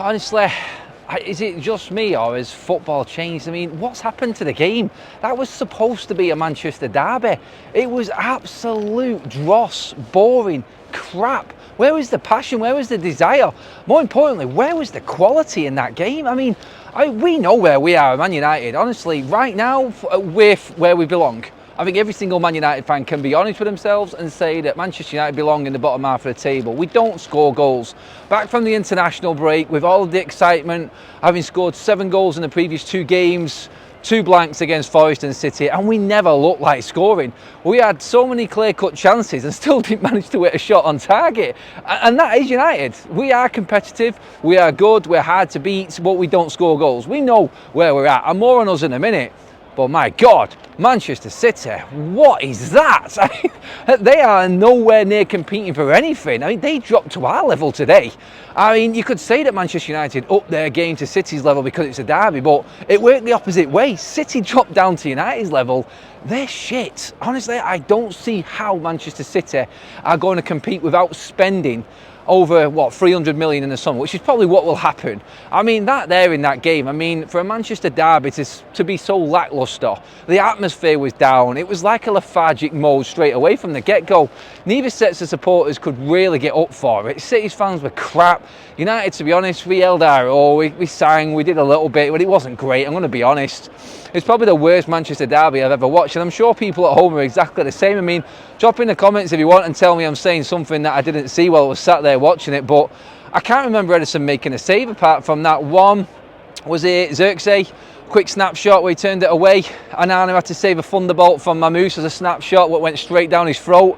honestly, is it just me or has football changed? I mean, what's happened to the game? That was supposed to be a Manchester derby. It was absolute dross, boring, crap. Where was the passion? Where was the desire? More importantly, where was the quality in that game? I mean, we know where we are, Man United. Honestly, right now, we're where we belong. I think every single Man United fan can be honest with themselves and say that Manchester United belong in the bottom half of the table. We don't score goals. Back from the international break, with all of the excitement, having scored 7 goals in the previous 2 games, 2 blanks against Forest and City, and we never looked like scoring. We had so many clear-cut chances and still didn't manage to hit a shot on target. And that is United. We are competitive, we are good, we're hard to beat, but we don't score goals. We know where we're at, and more on us in a minute. But my God, Manchester City, what is that? They are nowhere near competing for anything. I mean, they dropped to our level today. I mean, you could say that Manchester United upped their game to City's level because it's a derby, but it worked the opposite way. City dropped down to United's level. They're shit. Honestly, I don't see how Manchester City are going to compete without spending over, what, 300 million in the summer, which is probably what will happen. I mean, that there in that game, I mean, for a Manchester derby to be so lacklustre, the atmosphere was down. It was like a lethargic mode straight away from the get-go. Neither sets of supporters could really get up for it. City's fans were crap. United, to be honest, we held our own. We sang, we did a little bit, but it wasn't great, I'm going to be honest. It's probably the worst Manchester derby I've ever watched, and I'm sure people at home are exactly the same. I mean, drop in the comments if you want and tell me I'm saying something that I didn't see while I was sat there watching it, but I can't remember Edison making a save apart from that one. Was it Xerxes? Quick snapshot where he turned it away. Anana had to save a thunderbolt from Mamouche as a snapshot what went straight down his throat.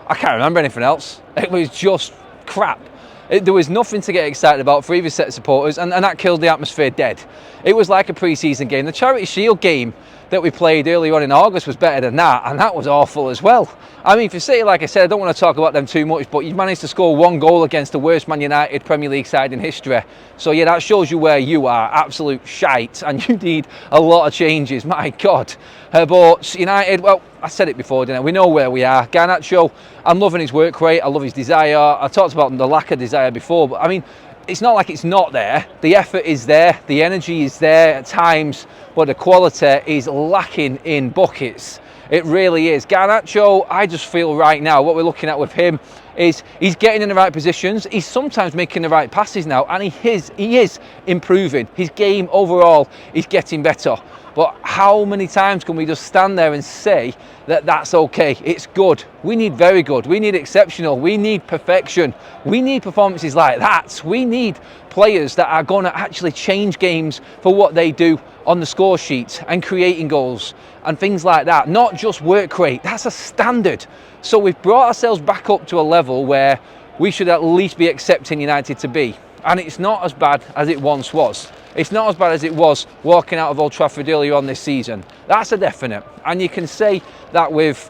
I can't remember anything else. It was just crap. There was nothing to get excited about for either set of supporters, and that killed the atmosphere dead. It was like a pre-season game. The Charity Shield game that we played earlier on in August was better than that, and that was awful as well. I mean, for City, like I said, I don't want to talk about them too much, but you managed to score 1 goal against the worst Man United Premier League side in history. So yeah, that shows you where you are, absolute shite, and you need a lot of changes, my God. But United, well, I said it before, didn't I? We know where we are. Garnacho, I'm loving his work rate, I love his desire. I talked about the lack of desire before, but I mean, it's not like it's not there. The effort is there, the energy is there at times, but the quality is lacking in buckets. It really is. Garnacho, I just feel right now, what we're looking at with him is he's getting in the right positions. He's sometimes making the right passes now, and he is improving. His game overall is getting better. But how many times can we just stand there and say that that's okay? It's good. We need very good. We need exceptional. We need perfection. We need performances like that. We need players that are going to actually change games for what they do on the score sheet and creating goals and things like that. Not just work rate. That's a standard. So we've brought ourselves back up to a level where we should at least be accepting United to be. And it's not as bad as it once was. It's not as bad as it was walking out of Old Trafford earlier on this season. That's a definite. And you can say that with,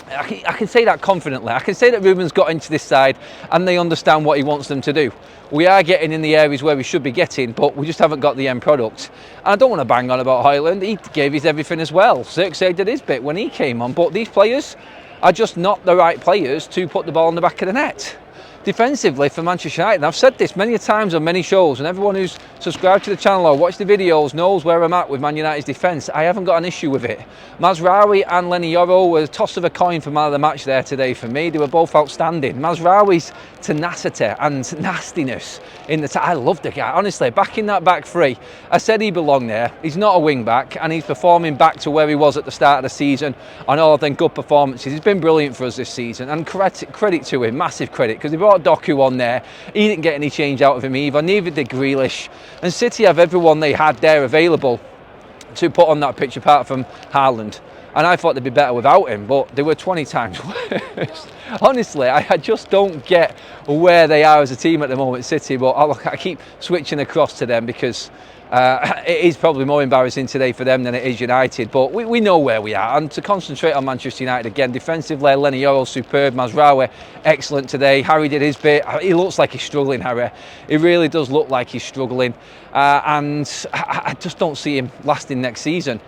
I can say that confidently. I can say that Ruben's got into this side and they understand what he wants them to do. We are getting in the areas where we should be getting, but we just haven't got the end product. And I don't want to bang on about Højlund. He gave his everything as well. Xerxes did his bit when he came on, but these players are just not the right players to put the ball in the back of the net. Defensively for Manchester United, and I've said this many times on many shows, and everyone who's subscribed to the channel or watched the videos knows where I'm at with Man United's defence. I haven't got an issue with it. Mazraoui and Lenny Yoro were a toss of a coin for man of the match there today for me. They were both outstanding. Mazraoui's tenacity and nastiness in the I love the guy, honestly. Back in that back three, I said he belonged there. He's not a wing back, and he's performing back to where he was at the start of the season on all of them good performances. He's been brilliant for us this season, and credit to him, massive credit, because he brought Doku on there. He didn't get any change out of him either, neither did Grealish. And City have everyone they had there available to put on that pitch apart from Haaland. And I thought they'd be better without him, but they were 20 times worse. Honestly, I just don't get where they are as a team at the moment, City, but I keep switching across to them because it is probably more embarrassing today for them than it is United, but we know where we are. And to concentrate on Manchester United again, defensively, Lenny Yoro superb, Mazraoui excellent today, Harry did his bit. He looks like he's struggling, Harry. He really does look like he's struggling, and I just don't see him lasting next season.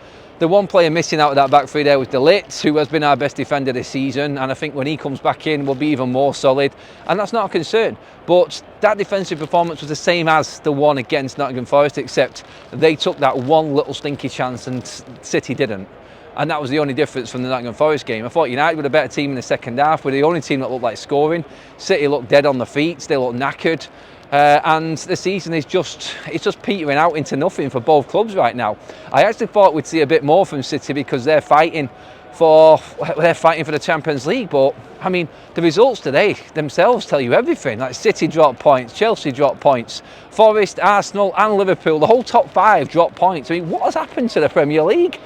The one player missing out of that back three there was De Ligt, who has been our best defender this season, and I think when he comes back in, we'll be even more solid, and that's not a concern. But that defensive performance was the same as the one against Nottingham Forest, except they took that one little stinky chance and City didn't. And that was the only difference from the Nottingham Forest game. I thought United were a better team in the second half. We're the only team that looked like scoring. City looked dead on the feet, they looked knackered. And the season is just petering out into nothing for both clubs right now. I actually thought we'd see a bit more from City because they're fighting for the Champions League, but I mean the results today themselves tell you everything. Like City dropped points, Chelsea dropped points, Forest, Arsenal and Liverpool, the whole top five dropped points. I mean, what has happened to the Premier League?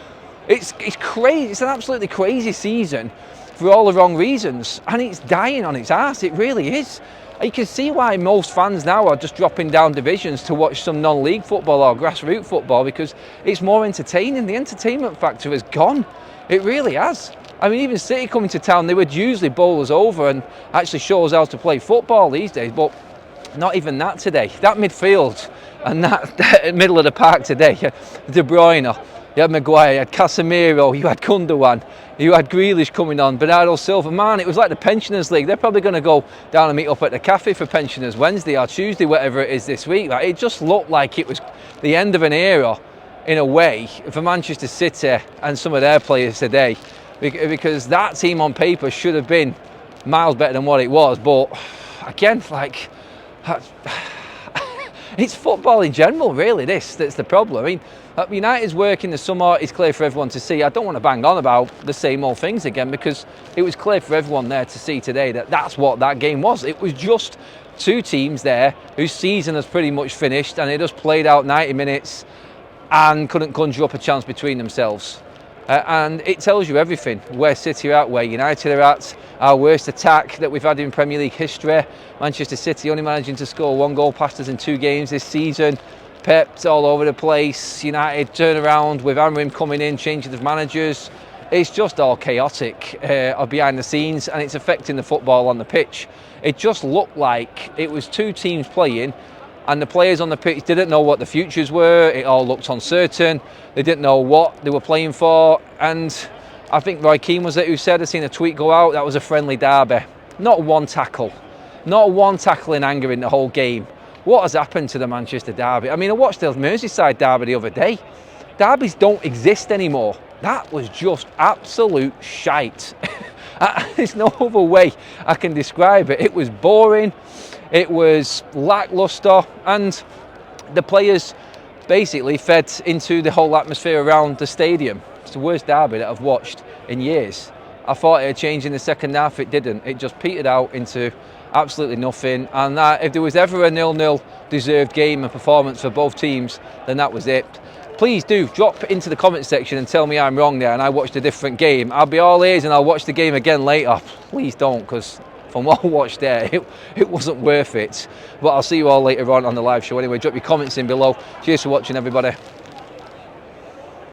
It's crazy. It's an absolutely crazy season for all the wrong reasons, and it's dying on its arse. It really is. You can see why most fans now are just dropping down divisions to watch some non-league football or grassroots football, because it's more entertaining. The entertainment factor has gone. It really has. I mean, even City coming to town, they would usually bowl us over and actually show us how to play football these days, but not even that today. That midfield and that middle of the park today, De Bruyne, you had Maguire, you had Casemiro, you had Gundogan, you had Grealish coming on, Bernardo Silva. Man, it was like the Pensioners League. They're probably going to go down and meet up at the cafe for Pensioners Wednesday or Tuesday, whatever it is this week. Like, it just looked like it was the end of an era, in a way, for Manchester City and some of their players today, because that team on paper should have been miles better than what it was. But again, like, it's football in general, really. That's the problem. I mean, United's work in the summer is clear for everyone to see. I don't want to bang on about the same old things again, because it was clear for everyone there to see today that that's what that game was. It was just two teams there whose season has pretty much finished, and they just played out 90 minutes and couldn't conjure up a chance between themselves. And it tells you everything. Where City are at, where United are at, our worst attack that we've had in Premier League history. Manchester City only managing to score 1 goal past us in 2 games this season. Pep's all over the place. United turn around with Amorim coming in, changing of managers. It's just all chaotic behind the scenes, and it's affecting the football on the pitch. It just looked like it was two teams playing, and the players on the pitch didn't know what the futures were. It all looked uncertain. They didn't know what they were playing for. And I think Roy Keane was it who said, I've seen a tweet go out, that was a friendly derby. Not one tackle. Not one tackle in anger in the whole game. What has happened to the Manchester derby? I mean, I watched the Merseyside derby the other day. Derbies don't exist anymore. That was just absolute shite. There's no other way I can describe it. It was boring. It was lacklustre, and the players basically fed into the whole atmosphere around the stadium. It's the worst derby that I've watched in years. I thought it had changed in the second half. It didn't. It just petered out into absolutely nothing. And if there was ever a 0-0 deserved game and performance for both teams, then that was it. Please do drop into the comment section and tell me I'm wrong there and I watched a different game. I'll be all ears and I'll watch the game again later. Please don't, because from what I watched there, it wasn't worth it. But I'll see you all later on the live show. Anyway, drop your comments in below. Cheers for watching, everybody.